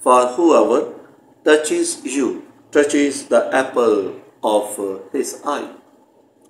For whoever touches you touches the apple of his eye।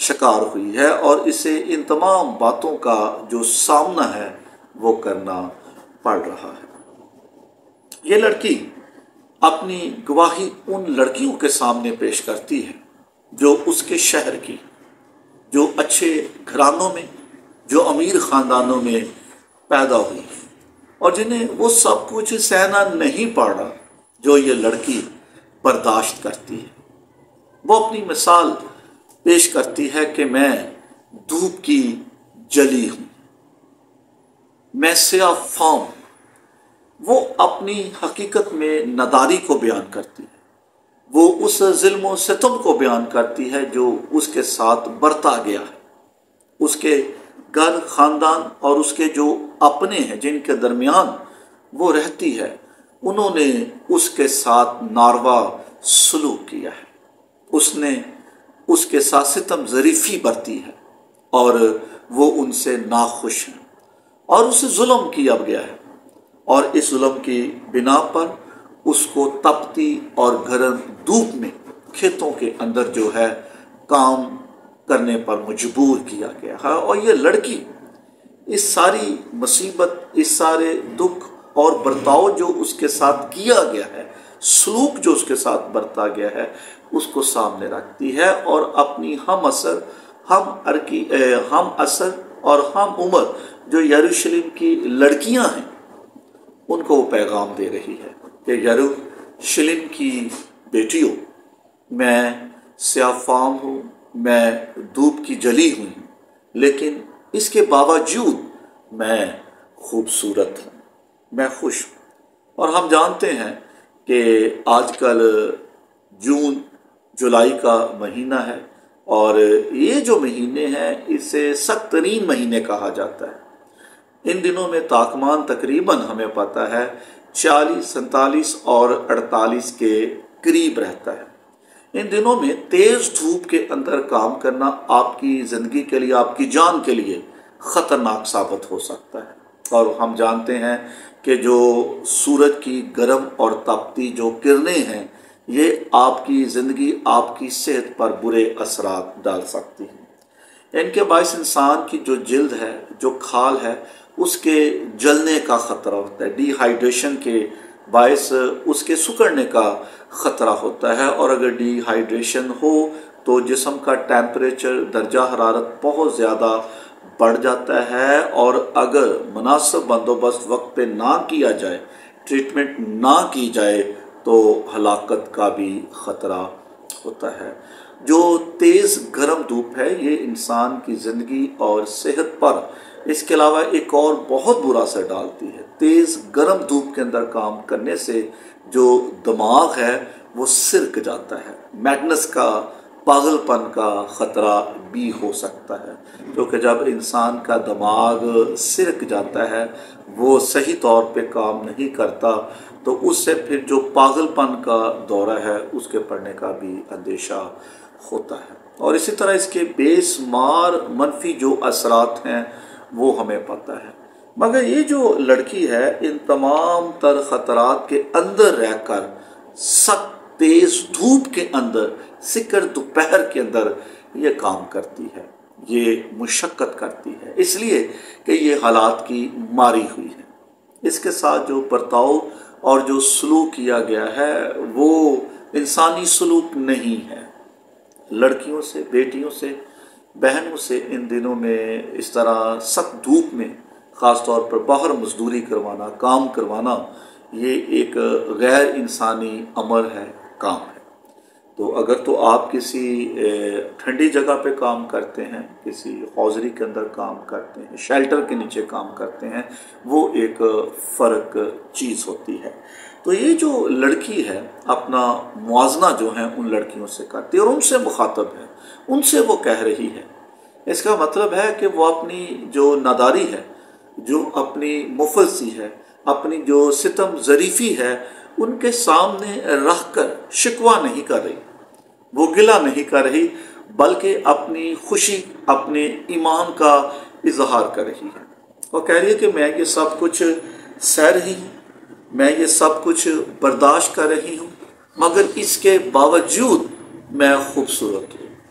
شکار ہوئی ہے اور اسے ان تمام باتوں کا جو سامنا ہے وہ کرنا پڑ رہا ہے۔ یہ لڑکی اپنی گواہی ان لڑکیوں کے سامنے پیش کرتی ہے جو اس کے شہر کی، جو اچھے گھرانوں میں، جو امیر خاندانوں میں پیدا ہوئی ہیں اور جنہیں وہ سب کچھ سہنا نہیں پڑا جو یہ لڑکی برداشت کرتی ہے۔ وہ اپنی مثال پیش کرتی ہے کہ میں دھوپ کی جلی ہوں، میں سیاہ فام ہوں۔ وہ اپنی حقیقت میں نداری کو بیان کرتی ہے، وہ اس ظلم و ستم کو بیان کرتی ہے جو اس کے ساتھ برتا گیا ہے۔ اس کے گھر، خاندان اور اس کے جو اپنے ہیں جن کے درمیان وہ رہتی ہے، انہوں نے اس کے ساتھ ناروا سلوک کیا ہے۔ اس نے اس کے ساتھ ستم ظریفی برتی ہے اور وہ ان سے ناخوش ہیں اور اسے ظلم کیا گیا ہے، اور اس ظلم کی بنا پر اس کو تپتی اور گرم دھوپ میں کھیتوں کے اندر جو ہے کام کرنے پر مجبور کیا گیا ہے۔ اور یہ لڑکی اس ساری مصیبت، اس سارے دکھ اور برتاؤ جو اس کے ساتھ کیا گیا ہے، سلوک جو اس کے ساتھ برتا گیا ہے، اس کو سامنے رکھتی ہے اور اپنی ہم عصر اور ہم عمر جو یروشلم کی لڑکیاں ہیں ان کو وہ پیغام دے رہی ہے کہ یروشلم کی بیٹیوں، میں سیاہ فام ہوں، میں دھوپ کی جلی ہوئی ہوں، لیکن اس کے باوجود میں خوبصورت ہوں، میں خوش ہوں۔ اور ہم جانتے ہیں کہ آج کل جون جولائی کا مہینہ ہے اور یہ جو مہینے ہیں اسے سخت ترین مہینے کہا جاتا ہے۔ ان دنوں میں تاپمان تقریباً ہمیں پتہ ہے 40، 47 اور 48 کے قریب رہتا ہے۔ ان دنوں میں تیز دھوپ کے اندر کام کرنا آپ کی زندگی کے لیے، آپ کی جان کے لیے خطرناک ثابت ہو سکتا ہے۔ اور ہم جانتے ہیں کہ جو سورج کی گرم اور تپتی جو کرنیں ہیں یہ آپ کی زندگی، آپ کی صحت پر برے اثرات ڈال سکتی ہیں۔ ان کے باعث انسان کی جو جلد ہے، جو کھال ہے، اس کے جلنے کا خطرہ ہوتا ہے، ڈی ہائیڈریشن کے باعث اس کے سکڑنے کا خطرہ ہوتا ہے، اور اگر ڈی ہائیڈریشن ہو تو جسم کا ٹیمپریچر، درجہ حرارت بہت زیادہ بڑھ جاتا ہے، اور اگر مناسب بندوبست وقت پہ نہ کیا جائے، ٹریٹمنٹ نہ کی جائے تو ہلاکت کا بھی خطرہ ہوتا ہے۔ جو تیز گرم دھوپ ہے یہ انسان کی زندگی اور صحت پر اس کے علاوہ ایک اور بہت برا اثر ڈالتی ہے۔ تیز گرم دھوپ کے اندر کام کرنے سے جو دماغ ہے وہ سرک جاتا ہے، میڈنس کا، پاگل پن کا خطرہ بھی ہو سکتا ہے، کیونکہ جب انسان کا دماغ سرک جاتا ہے، وہ صحیح طور پہ کام نہیں کرتا، تو اس سے پھر جو پاگل پن کا دورہ ہے اس کے پڑنے کا بھی اندیشہ ہوتا ہے۔ اور اسی طرح اس کے بے شمار منفی جو اثرات ہیں وہ ہمیں پتہ ہے۔ مگر یہ جو لڑکی ہے ان تمام تر خطرات کے اندر رہ کر سخت تیز دھوپ کے اندر، سکر دوپہر کے اندر یہ کام کرتی ہے، یہ مشقت کرتی ہے، اس لیے کہ یہ حالات کی ماری ہوئی ہے۔ اس کے ساتھ جو برتاؤ اور جو سلوک کیا گیا ہے وہ انسانی سلوک نہیں ہے۔ لڑکیوں سے، بیٹیوں سے، بہنوں سے ان دنوں میں اس طرح سخت دھوپ میں خاص طور پر باہر مزدوری کروانا، کام کروانا، یہ ایک غیر انسانی امر ہے، کام ہے۔ تو اگر تو آپ کسی ٹھنڈی جگہ پہ کام کرتے ہیں، کسی حوضری کے اندر کام کرتے ہیں، شیلٹر کے نیچے کام کرتے ہیں، وہ ایک فرق چیز ہوتی ہے۔ تو یہ جو لڑکی ہے اپنا موازنہ جو ہے ان لڑکیوں سے کرتی ہے اور ان سے مخاطب ہے، ان سے وہ کہہ رہی ہے۔ اس کا مطلب ہے کہ وہ اپنی جو ناداری ہے، جو اپنی مفلسی ہے، اپنی جو ستم ظریفی ہے، ان کے سامنے رکھ کر شکوہ نہیں کر رہی، وہ گلہ نہیں کر رہی، بلکہ اپنی خوشی، اپنے ایمان کا اظہار کر رہی ہے۔ وہ کہہ رہی ہے کہ میں یہ سب کچھ سہ رہی ہوں، میں یہ سب کچھ برداشت کر رہی ہوں، مگر اس کے باوجود میں خوبصورت ہوں،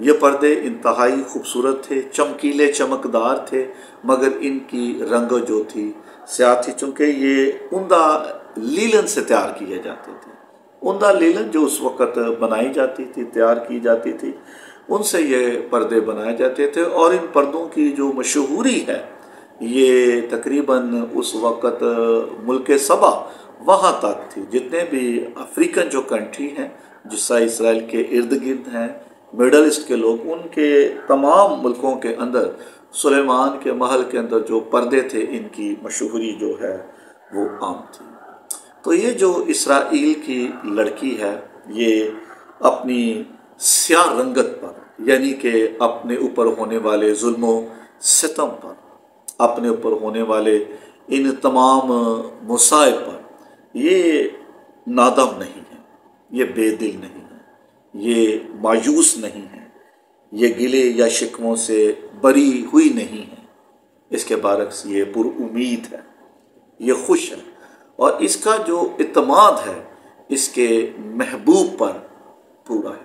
یہ پردے انتہائی خوبصورت تھے، چمکیلے چمکدار تھے، مگر ان کی رنگ جو تھی سیاہ تھی، چونکہ یہ عمدہ لیلن سے تیار کیے جاتے تھے۔ عمدہ لیلن جو اس وقت بنائی جاتی تھی، تیار کی جاتی تھی، ان سے یہ پردے بنائے جاتے تھے۔ اور ان پردوں کی جو مشہوری ہے یہ تقریباً اس وقت ملک سبا وہاں تک تھی، جتنے بھی افریقن جو کنٹری ہیں جس طرح اسرائیل کے ارد گرد ہیں، میڈل ایسٹ کے لوگ، ان کے تمام ملکوں کے اندر سلیمان کے محل کے اندر جو پردے تھے ان کی مشہوری جو ہے وہ عام تھی۔ تو یہ جو اسرائیل کی لڑکی ہے یہ اپنی سیاہ رنگت پر، یعنی کہ اپنے اوپر ہونے والے ظلم و ستم پر، اپنے اوپر ہونے والے ان تمام مصائب پر یہ نادم نہیں ہے، یہ بے دل نہیں ہے، یہ مایوس نہیں ہے، یہ گلے یا شکووں سے بری ہوئی نہیں ہے، اس کے برعکس یہ پر امید ہے، یہ خوش ہے، اور اس کا جو اعتماد ہے اس کے محبوب پر پورا ہے۔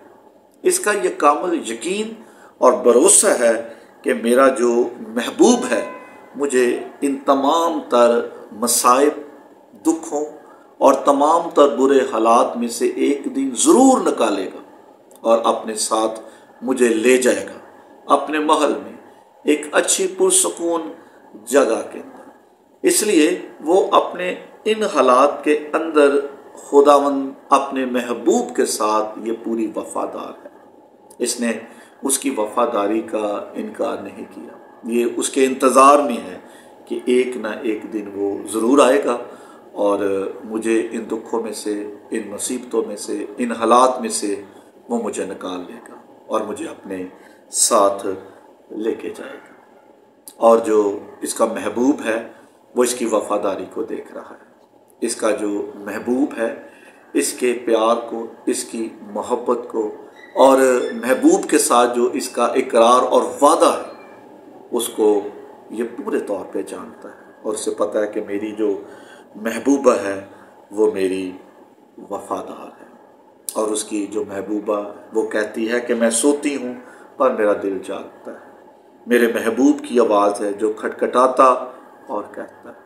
اس کا یہ کامل یقین اور بھروسہ ہے کہ میرا جو محبوب ہے مجھے ان تمام تر مصائب، دکھوں اور تمام تر برے حالات میں سے ایک دن ضرور نکالے گا اور اپنے ساتھ مجھے لے جائے گا اپنے محل میں، ایک اچھی پرسکون جگہ کے اندر۔ اس لیے وہ اپنے ان حالات کے اندر خداوند اپنے محبوب کے ساتھ یہ پوری وفادار ہے۔ اس نے اس کی وفاداری کا انکار نہیں کیا، یہ اس کے انتظار میں ہے کہ ایک نہ ایک دن وہ ضرور آئے گا اور مجھے ان دکھوں میں سے، ان مصیبتوں میں سے، ان حالات میں سے وہ مجھے نکال لے گا اور مجھے اپنے ساتھ لے کے جائے گا۔ اور جو اس کا محبوب ہے وہ اس کی وفاداری کو دیکھ رہا ہے۔ اس کا جو محبوب ہے اس کے پیار کو، اس کی محبت کو، اور محبوب کے ساتھ جو اس کا اقرار اور وعدہ ہے اس کو یہ پورے طور پہ جانتا ہے، اور اسے پتہ ہے کہ میری جو محبوبہ ہے وہ میری وفادار ہے۔ اور اس کی جو محبوبہ وہ کہتی ہے کہ میں سوتی ہوں پر میرا دل جاگتا ہے، میرے محبوب کی آواز ہے جو کھٹکھٹاتا اور کہتا ہے۔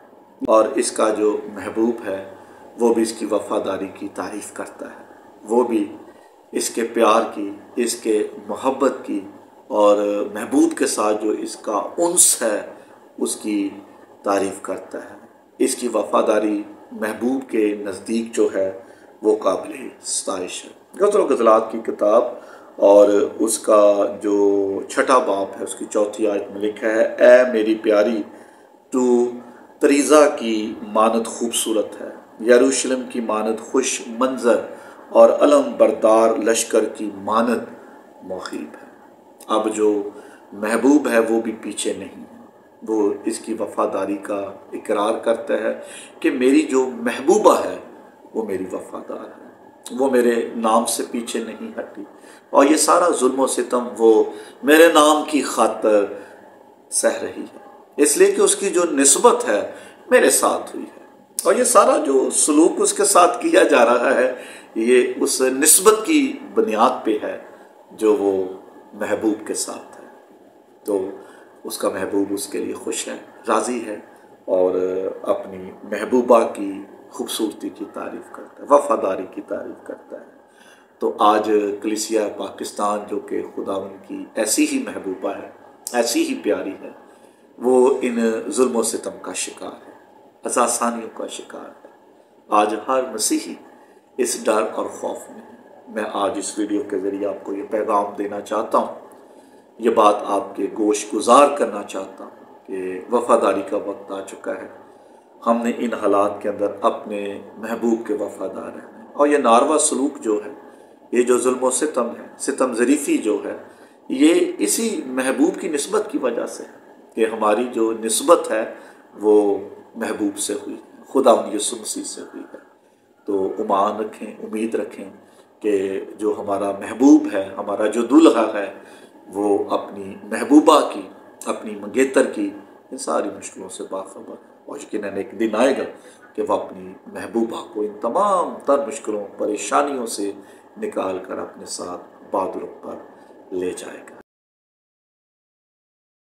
اور اس کا جو محبوب ہے وہ بھی اس کی وفاداری کی تعریف کرتا ہے، وہ بھی اس کے پیار کی، اس کے محبت کی، اور محبوب کے ساتھ جو اس کا انس ہے اس کی تعریف کرتا ہے۔ اس کی وفاداری محبوب کے نزدیک جو ہے وہ قابل ستائش ہے۔ غزل و غزلات کی کتاب اور اس کا جو 6واں باب ہے اس کی 4 آیت میں لکھا ہے، اے میری پیاری تو تریزا کی مانند خوبصورت ہے، یروشلم کی مانند خوش منظر اور علم بردار لشکر کی مانند مخیب ہے۔ اب جو محبوب ہے وہ بھی پیچھے نہیں ہے، وہ اس کی وفاداری کا اقرار کرتا ہے کہ میری جو محبوبہ ہے وہ میری وفادار ہے، وہ میرے نام سے پیچھے نہیں ہٹی، اور یہ سارا ظلم و ستم وہ میرے نام کی خاطر سہ رہی ہے، اس لیے کہ اس کی جو نسبت ہے میرے ساتھ ہوئی ہے، اور یہ سارا جو سلوک اس کے ساتھ کیا جا رہا ہے یہ اس نسبت کی بنیاد پہ ہے جو وہ محبوب کے ساتھ ہے۔ تو اس کا محبوب اس کے لیے خوش ہے، راضی ہے، اور اپنی محبوبہ کی خوبصورتی کی تعریف کرتا ہے، وفاداری کی تعریف کرتا ہے۔ تو آج کلیسیہ پاکستان جو کہ خداوند کی ایسی ہی محبوبہ ہے، ایسی ہی پیاری ہے، وہ ان ظلم و ستم کا شکار ہے، عزاثانیوں کا شکار ہے۔ آج ہر مسیحی اس ڈر اور خوف میں ہے۔ میں آج اس ویڈیو کے ذریعے آپ کو یہ پیغام دینا چاہتا ہوں، یہ بات آپ کے گوش گزار کرنا چاہتا ہوں کہ وفاداری کا وقت آ چکا ہے۔ ہم نے ان حالات کے اندر اپنے محبوب کے وفادار رہنا ہے، اور یہ ناروا سلوک جو ہے، یہ جو ظلم و ستم ہے، ستم ظریفی جو ہے، یہ اسی محبوب کی نسبت کی وجہ سے ہے کہ ہماری جو نسبت ہے وہ محبوب سے ہوئی ہے، خداوند یسوع مسیح سے ہوئی ہے۔ تو ایمان رکھیں، امید رکھیں کہ جو ہمارا محبوب ہے، ہمارا جو دلہا ہے، وہ اپنی محبوبہ کی، اپنی منگیتر کی ان ساری مشکلوں سے باخبر ہے، اور یقیناً ایک دن آئے گا کہ وہ اپنی محبوبہ کو ان تمام تر مشکلوں، پریشانیوں سے نکال کر اپنے ساتھ بادلوں پر لے جائے گا۔